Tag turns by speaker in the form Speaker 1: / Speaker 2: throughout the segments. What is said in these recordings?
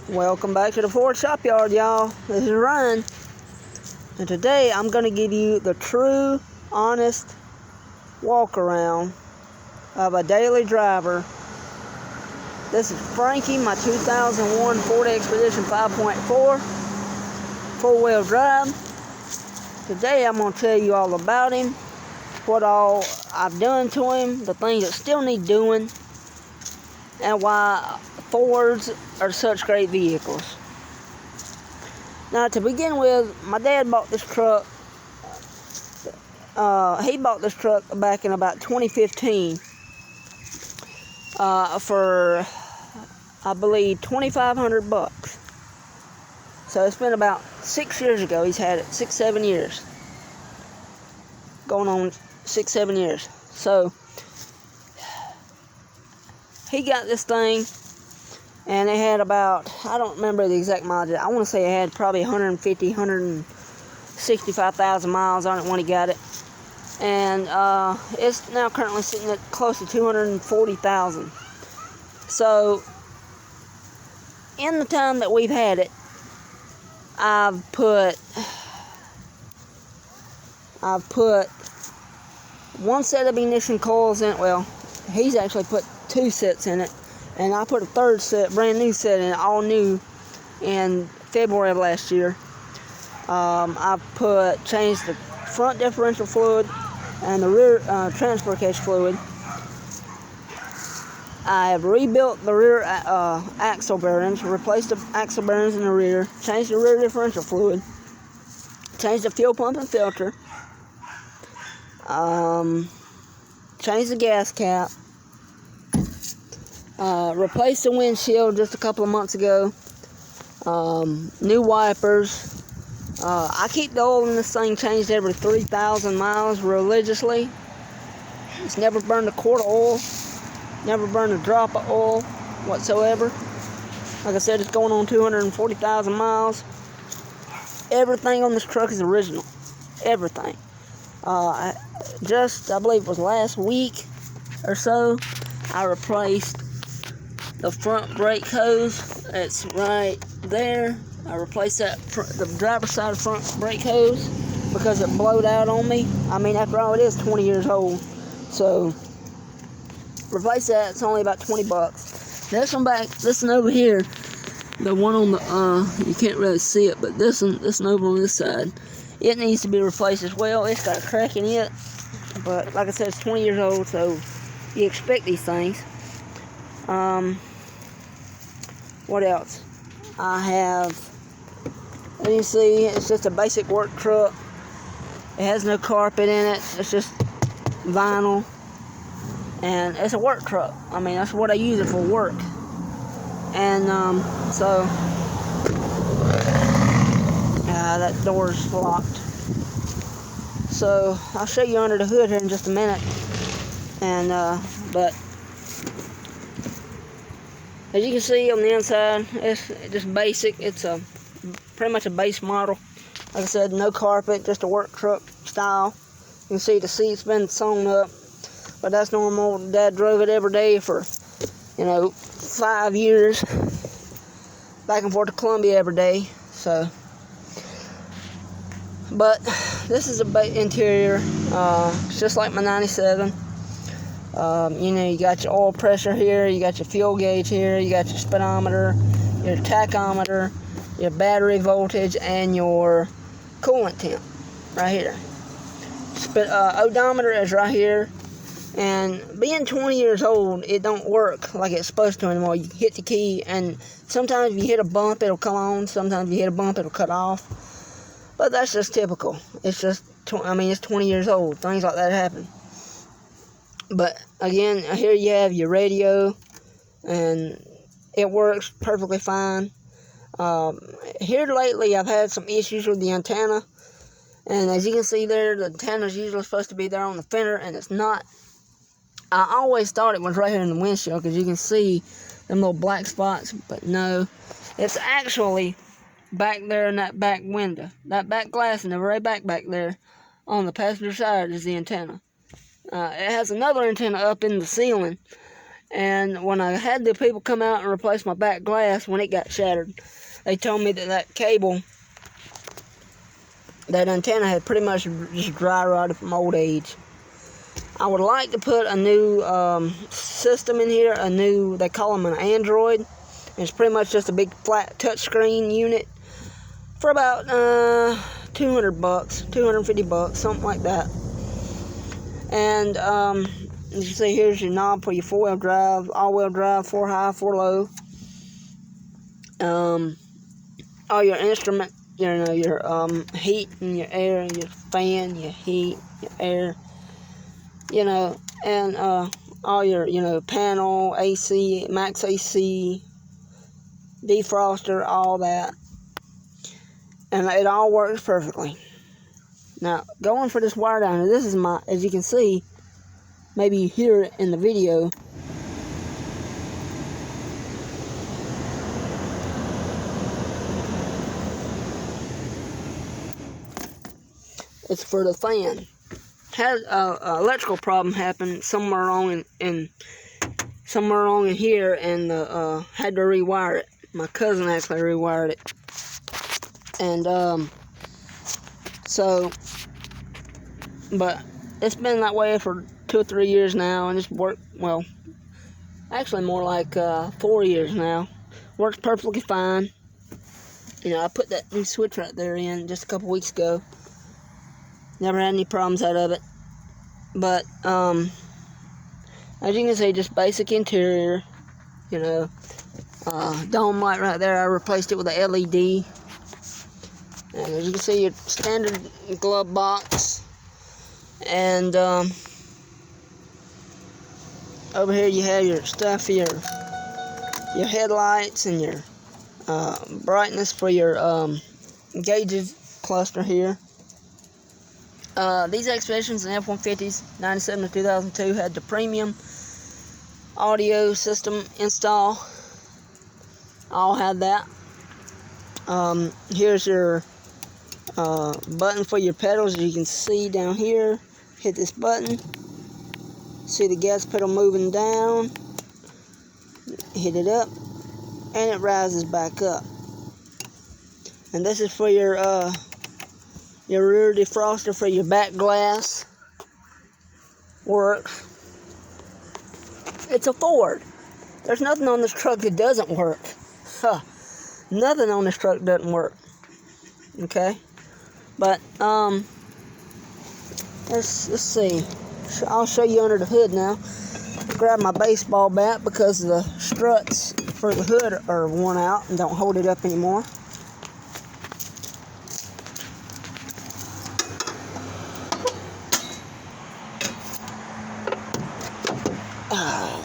Speaker 1: Welcome back to the Ford Shop Yard, y'all. This is Ryan, and today I'm going to give you the true, honest walk around of a daily driver. This is Frankie, my 2001 Ford Expedition 5.4 four-wheel drive. Today I'm going to tell you all about him, what all I've done to him, the things that still need doing, and why Fords are such great vehicles. Now, to begin with, my dad bought this truck. He bought this truck back in about 2015 for, I believe, $2,500. So it's been about 6 years ago. He's had it 6-7 years, going on 6-7 years. So he got this thing, and it had about, I don't remember the exact mileage. I want to say it had probably 165,000 miles on it when he got it. And it's now currently sitting at close to 240,000. So in the time that we've had it, I've put one set of ignition coils in it. Well, he's actually put 2 sets in it, and I put a third set, brand new set in it, all new, in February of last year. I've changed the front differential fluid and the rear transfer case fluid. I have rebuilt the rear axle bearings, replaced the axle bearings in the rear, changed the rear differential fluid, changed the fuel pump and filter, changed the gas cap, replaced the windshield just a couple of months ago, new wipers. I keep the oil in this thing changed every 3,000 miles religiously. It's never burned a quart of oil, never burned a drop of oil whatsoever. Like I said, it's going on 240,000 miles. Everything on this truck is original. Everything. I believe it was last week or so, I replaced the front brake hose. It's right there. I replaced the driver's side front brake hose because it blowed out on me. I mean, after all, it is 20 years old. So replace that. It's only about $20. This one over here, the one on the you can't really see it, but this one over on this side, it needs to be replaced as well. It's got a crack in it, but like I said, it's 20 years old, so you expect these things. What else? I have, as you see, it's just a basic work truck. It has no carpet in it. It's just vinyl. And it's a work truck. I mean, that's what I use it for, work. And, so, that door's locked. So, I'll show you under the hood here in just a minute. And, but, as you can see on the inside, it's just basic. It's pretty much a base model. Like I said, no carpet, just a work truck style. You can see the seat's been sewn up, but that's normal. Dad drove it every day for, 5 years, back and forth to Columbia every day. So, but this is a interior. It's just like my 97. You got your oil pressure here, you got your fuel gauge here, you got your speedometer, your tachometer, your battery voltage, and your coolant temp right here. Odometer is right here. And being 20 years old, it don't work like it's supposed to anymore. You hit the key, and sometimes if you hit a bump, it'll come on. Sometimes if you hit a bump, it'll cut off. But that's just typical. It's just, it's 20 years old. Things like that happen. But again, here you have your radio, and it works perfectly fine. Here lately, I've had some issues with the antenna, and as you can see there, the antenna's usually supposed to be there on the fender, and it's not. I always thought it was right here in the windshield, because you can see them little black spots, but no, it's actually back there in that back window, that back glass in the very back there, on the passenger side is the antenna. It has another antenna up in the ceiling, And when I had the people come out and replace my back glass when it got shattered, they told me that cable, that antenna had pretty much just dry rotted from old age. I would like to put a new system in here, they call them an Android. It's pretty much just a big flat touchscreen unit for about $200, $250, something like that. And as you see, here's your knob for your four-wheel drive, all-wheel drive, 4 high, 4 low. All your instrument, your heat and your air, your fan, your heat, your air, and all your panel, AC, max AC, defroster, all that. And it all works perfectly. Now, going for this wire down here, this is my, as you can see, maybe you hear it in the video. It's for the fan. Had an electrical problem happen somewhere along in here, and had to rewire it. My cousin actually rewired it, and but it's been that way for 2 or 3 years now, and it's worked well. Actually, more like 4 years now. Works perfectly fine. I put that new switch right there in just a couple weeks ago. Never had any problems out of it. But, as you can see, just basic interior. Dome light right there, I replaced it with a LED. And as you can see, your standard glove box. And, over here you have your stuff, your headlights and your brightness for your gauges cluster here. These Expeditions and F-150s, 97 to 2002, had the premium audio system install. All had that. Here's your button for your pedals. As you can see down here, hit this button. See the gas pedal moving down. Hit it up, and it rises back up. And this is for your rear defroster for your back glass. Works. It's a Ford. There's nothing on this truck that doesn't work. Nothing on this truck doesn't work. Okay? But, let's see. I'll show you under the hood now. Grab my baseball bat because the struts for the hood are worn out and don't hold it up anymore.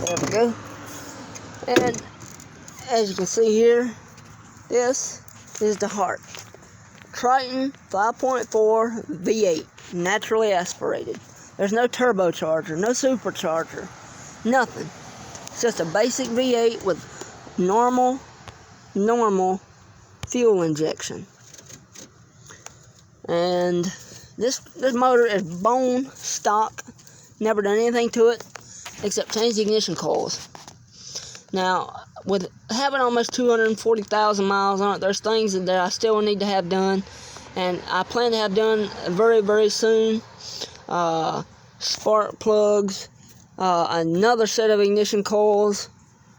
Speaker 1: There we go. And as you can see here, this is the heart. Triton 5.4 V8, naturally aspirated. There's no turbocharger, no supercharger, nothing. It's just a basic V8 with normal fuel injection. And this motor is bone stock. Never done anything to it except change the ignition coils. Now, with having almost 240,000 miles on it, there's things that I still need to have done, and I plan to have done very, very soon. Spark plugs, another set of ignition coils,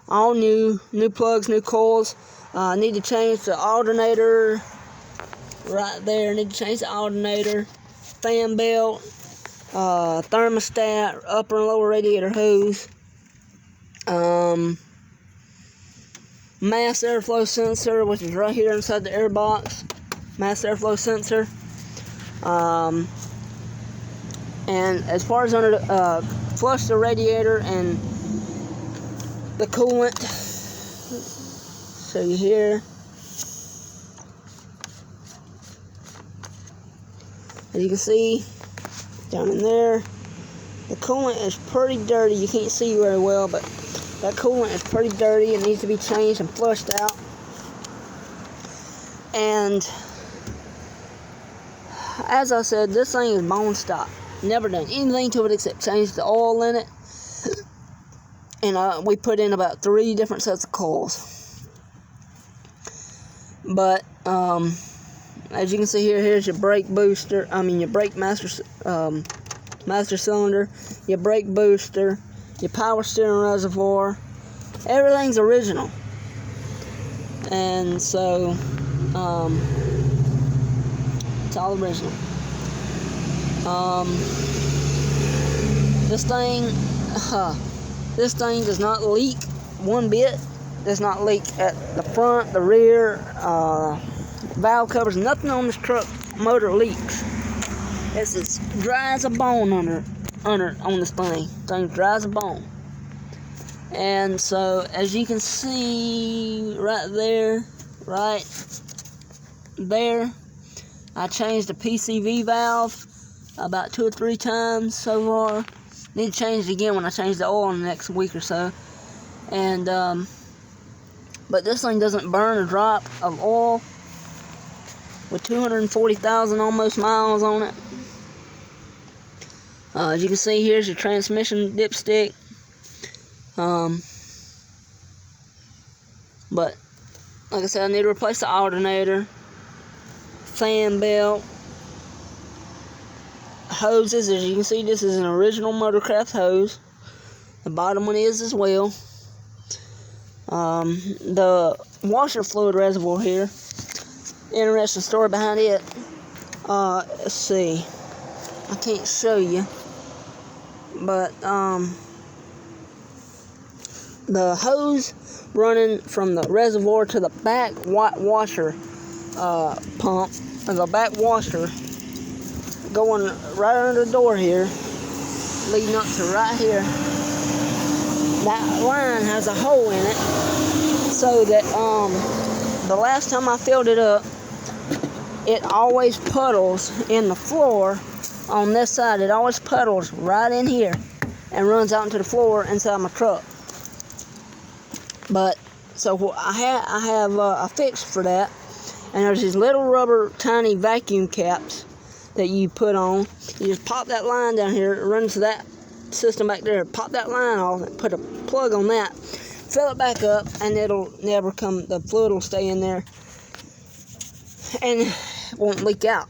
Speaker 1: all new plugs, new coils. I need to change the alternator right there. I need to change the alternator, fan belt, thermostat, upper and lower radiator hose, mass airflow sensor, which is right here inside the air box, mass airflow sensor. And as far as under the, flush the radiator and the coolant. So you hear. As you can see, down in there, the coolant is pretty dirty. You can't see very well, but that coolant is pretty dirty. It needs to be changed and flushed out. And as I said, this thing is bone stock. Never done anything to it except change the oil in it and we put in about 3 different sets of coils. But as you can see here, here's your brake booster. Your brake master cylinder, your brake booster, your power steering reservoir. Everything's original. And so it's all original. This thing does not leak one bit. Does not leak at the front, the rear, valve covers. Nothing on this truck motor leaks. It's as dry as a bone under on this thing. Thing's dry as a bone. And so, as you can see right there, I changed the PCV valve about 2 or 3 times so far. Need to change it again when I change the oil in the next week or so. And but this thing doesn't burn a drop of oil with 240,000 almost miles on it. As you can see, here's your transmission dipstick. But like I said, I need to replace the alternator, fan belt, hoses. As you can see, this is an original Motorcraft hose. The bottom one is as well. The washer fluid reservoir here, interesting story behind it. Let's see, I can't show you, but the hose running from the reservoir to the back washer pump, or the back washer, going right under the door here, leading up to right here. That line has a hole in it, so that the last time I filled it up, it always puddles in the floor on this side. It always puddles right in here and runs out into the floor inside my truck. But so I have a fix for that, and there's these little rubber tiny vacuum caps that you put on. You just pop that line down here, it runs to that system back there, pop that line off and put a plug on that, fill it back up, and it'll never come, the fluid will stay in there and won't leak out.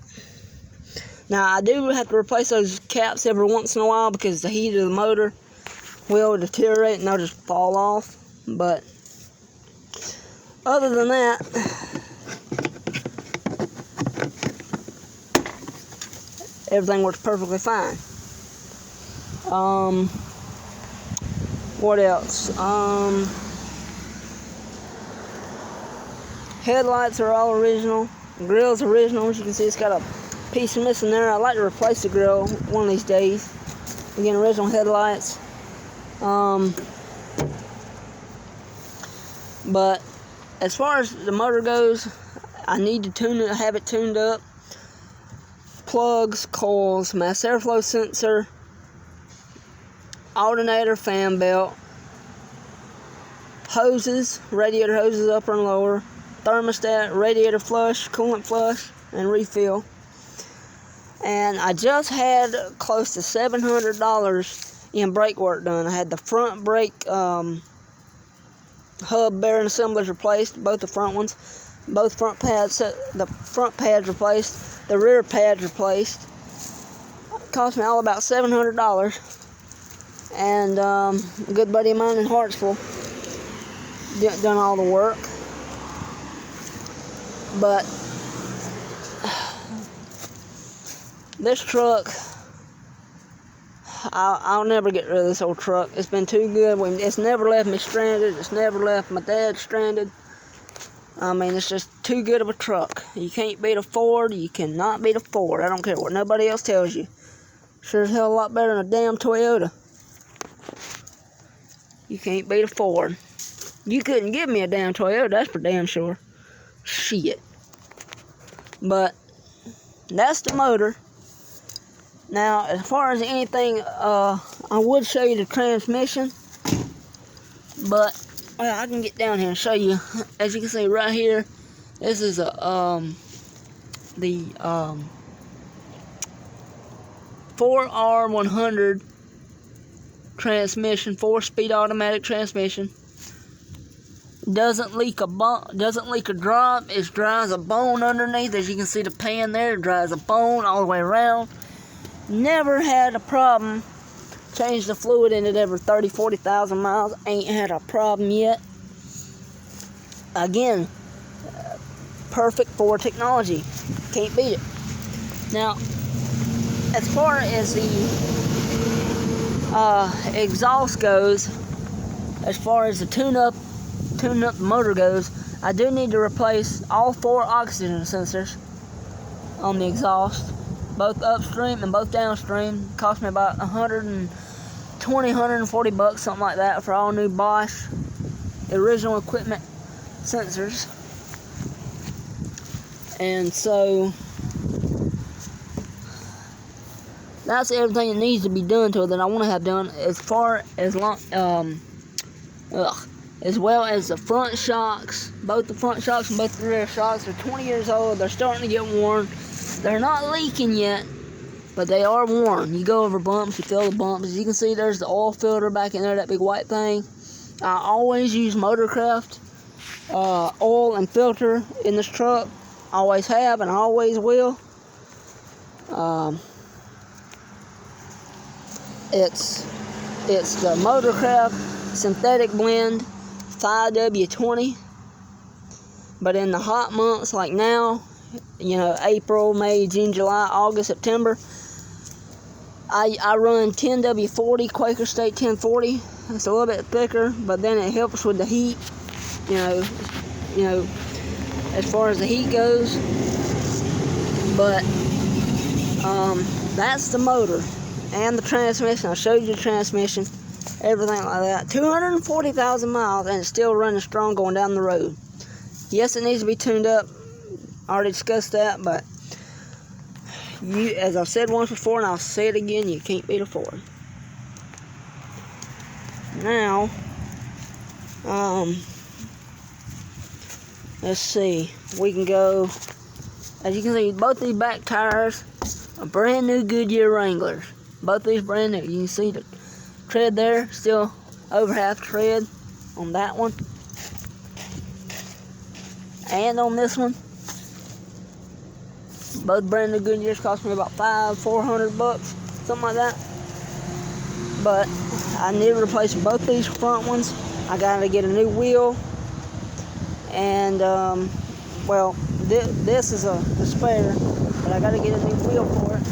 Speaker 1: Now I do have to replace those caps every once in a while because the heat of the motor will deteriorate and they'll just fall off. But other than that, everything works perfectly fine. What else? Headlights are all original. Grill's original. As you can see, it's got a piece missing there. I'd like to replace the grill one of these days. Again, original headlights. But as far as the motor goes, I need to have it tuned up. Plugs, coils, mass airflow sensor, alternator, fan belt, hoses, radiator hoses upper and lower, thermostat, radiator flush, coolant flush, and refill. And I just had close to $700 in brake work done. I had the front brake hub bearing assemblies replaced, both the front ones, both front pads, the front pads replaced, the rear pads replaced. It cost me all about $700. And a good buddy of mine in Hartsville done all the work. But this truck, I'll never get rid of this old truck. It's been too good. It's never left me stranded. It's never left my dad stranded. It's just too good of a truck. You can't beat a Ford. You cannot beat a Ford. I don't care what nobody else tells you. Sure as hell a lot better than a damn Toyota. You can't beat a Ford. You couldn't give me a damn Toyota, that's for damn sure. Shit. But that's the motor. Now, as far as anything, I would show you the transmission, but I can get down here and show you. As you can see right here, this is the 4R100 transmission, 4-speed automatic transmission. Doesn't leak a drop. It dries a bone underneath. As you can see the pan there, it dries a bone all the way around. Never had a problem. Changed the fluid in it every 30,000-40,000 miles. Ain't had a problem yet. Again, perfect for technology. Can't beat it. Now, as far as the exhaust goes, as far as the tune-up motor goes, I do need to replace all 4 oxygen sensors on the exhaust, both upstream and both downstream. It cost me about $140, something like that, for all new Bosch original equipment sensors. And so that's everything that needs to be done to it that I want to have done, as far as as well as the front shocks. Both the front shocks and both the rear shocks are 20 years old. They're starting to get worn. They're not leaking yet, but they are worn. You go over bumps, you feel the bumps. As you can see, there's the oil filter back in there, that big white thing. I always use Motorcraft oil and filter in this truck. Always have and always will. It's the Motorcraft synthetic blend 5W20. But in the hot months like now, you know, April, May, June, July, August, September, I run 10W40, Quaker State 1040. It's a little bit thicker, but then it helps with the heat, you know, as far as the heat goes. But that's the motor and the transmission. I showed you the transmission, everything like that. 240,000 miles, and it's still running strong going down the road. Yes, it needs to be tuned up. I already discussed that, but as I've said once before, and I'll say it again, you can't beat a Ford. Now, let's see. We can go. As you can see, both these back tires are brand new Goodyear Wranglers. Both these brand new. You can see the tread there, still over half tread on that one. And on this one, both brand new Goodyears. Cost me about $400, something like that. But I need to replace both these front ones. I gotta get a new wheel, and well, this is the spare, but I gotta get a new wheel for it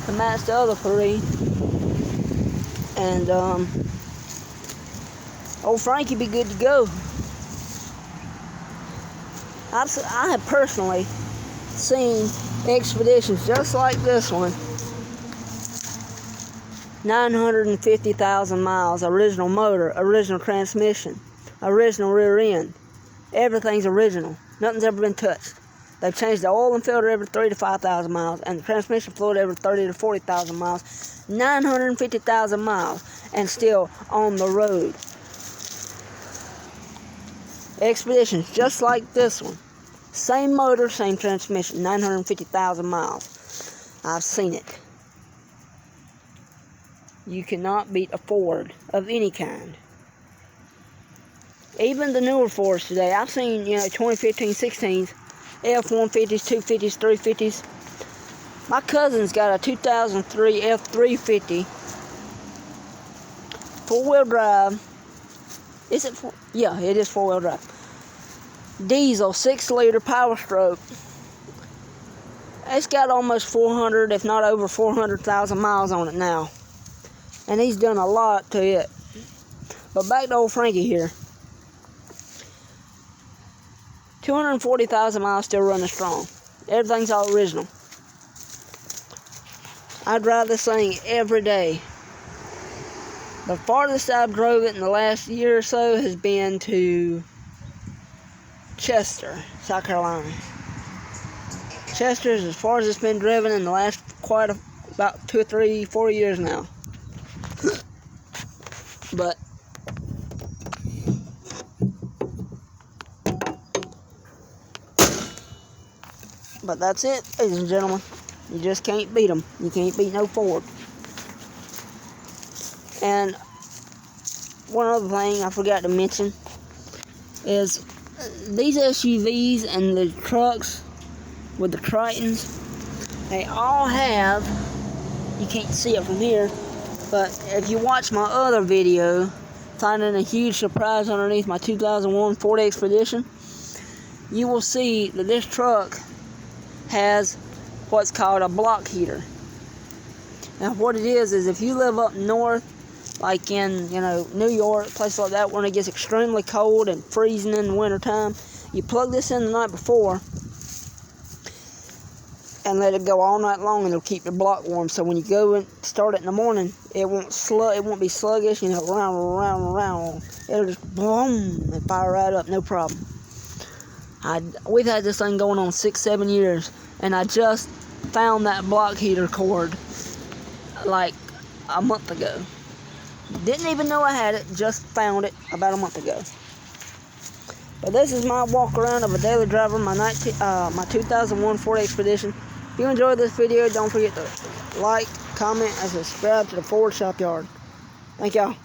Speaker 1: to match the other 3. And old Frankie be good to go. I have personally seen expeditions just like this one, 950,000 miles, original motor, original transmission, original rear end. Everything's original. Nothing's ever been touched. They've changed the oil and filter every 3,000 to 5,000 miles, and the transmission fluid every 30,000 to 40,000 miles. 950,000 miles, and still on the road. Expeditions just like this one. Same motor, same transmission, 950,000 miles. I've seen it. You cannot beat a Ford of any kind. Even the newer Fords today, I've seen, 2015, 16s, F-150s, 250s, 350s. My cousin's got a 2003 F-350, 4-wheel drive. Is it four? Yeah, it is 4-wheel drive. Diesel, 6-liter Power Stroke. It's got almost 400, if not over 400,000 miles on it now. And he's done a lot to it. But back to old Frankie here. 240,000 miles, still running strong. Everything's all original. I drive this thing every day. The farthest I've drove it in the last year or so has been to Chester, South Carolina. Chester is as far as it's been driven in the last about 2, 3, 4 years now. But that's it, ladies and gentlemen. You just can't beat them. You can't beat no Ford. And one other thing I forgot to mention is these SUVs and the trucks with the Tritons, they all have, you can't see it from here, but if you watch my other video, finding a huge surprise underneath my 2001 Ford Expedition, you will see that this truck has what's called a block heater. Now what it is if you live up north, like in, New York, places like that, when it gets extremely cold and freezing in the wintertime, you plug this in the night before and let it go all night long, and it'll keep the block warm. So when you go and start it in the morning, it won't be sluggish, round. It'll just boom and fire right up, no problem. We've had this thing going on 6-7 years, and I just found that block heater cord like a month ago. Didn't even know I had it, just found it about a month ago. But this is my walk around of a daily driver, my 2001 Ford Expedition. If you enjoyed this video, don't forget to like, comment, and subscribe to the Ford Shop Yard. Thank y'all.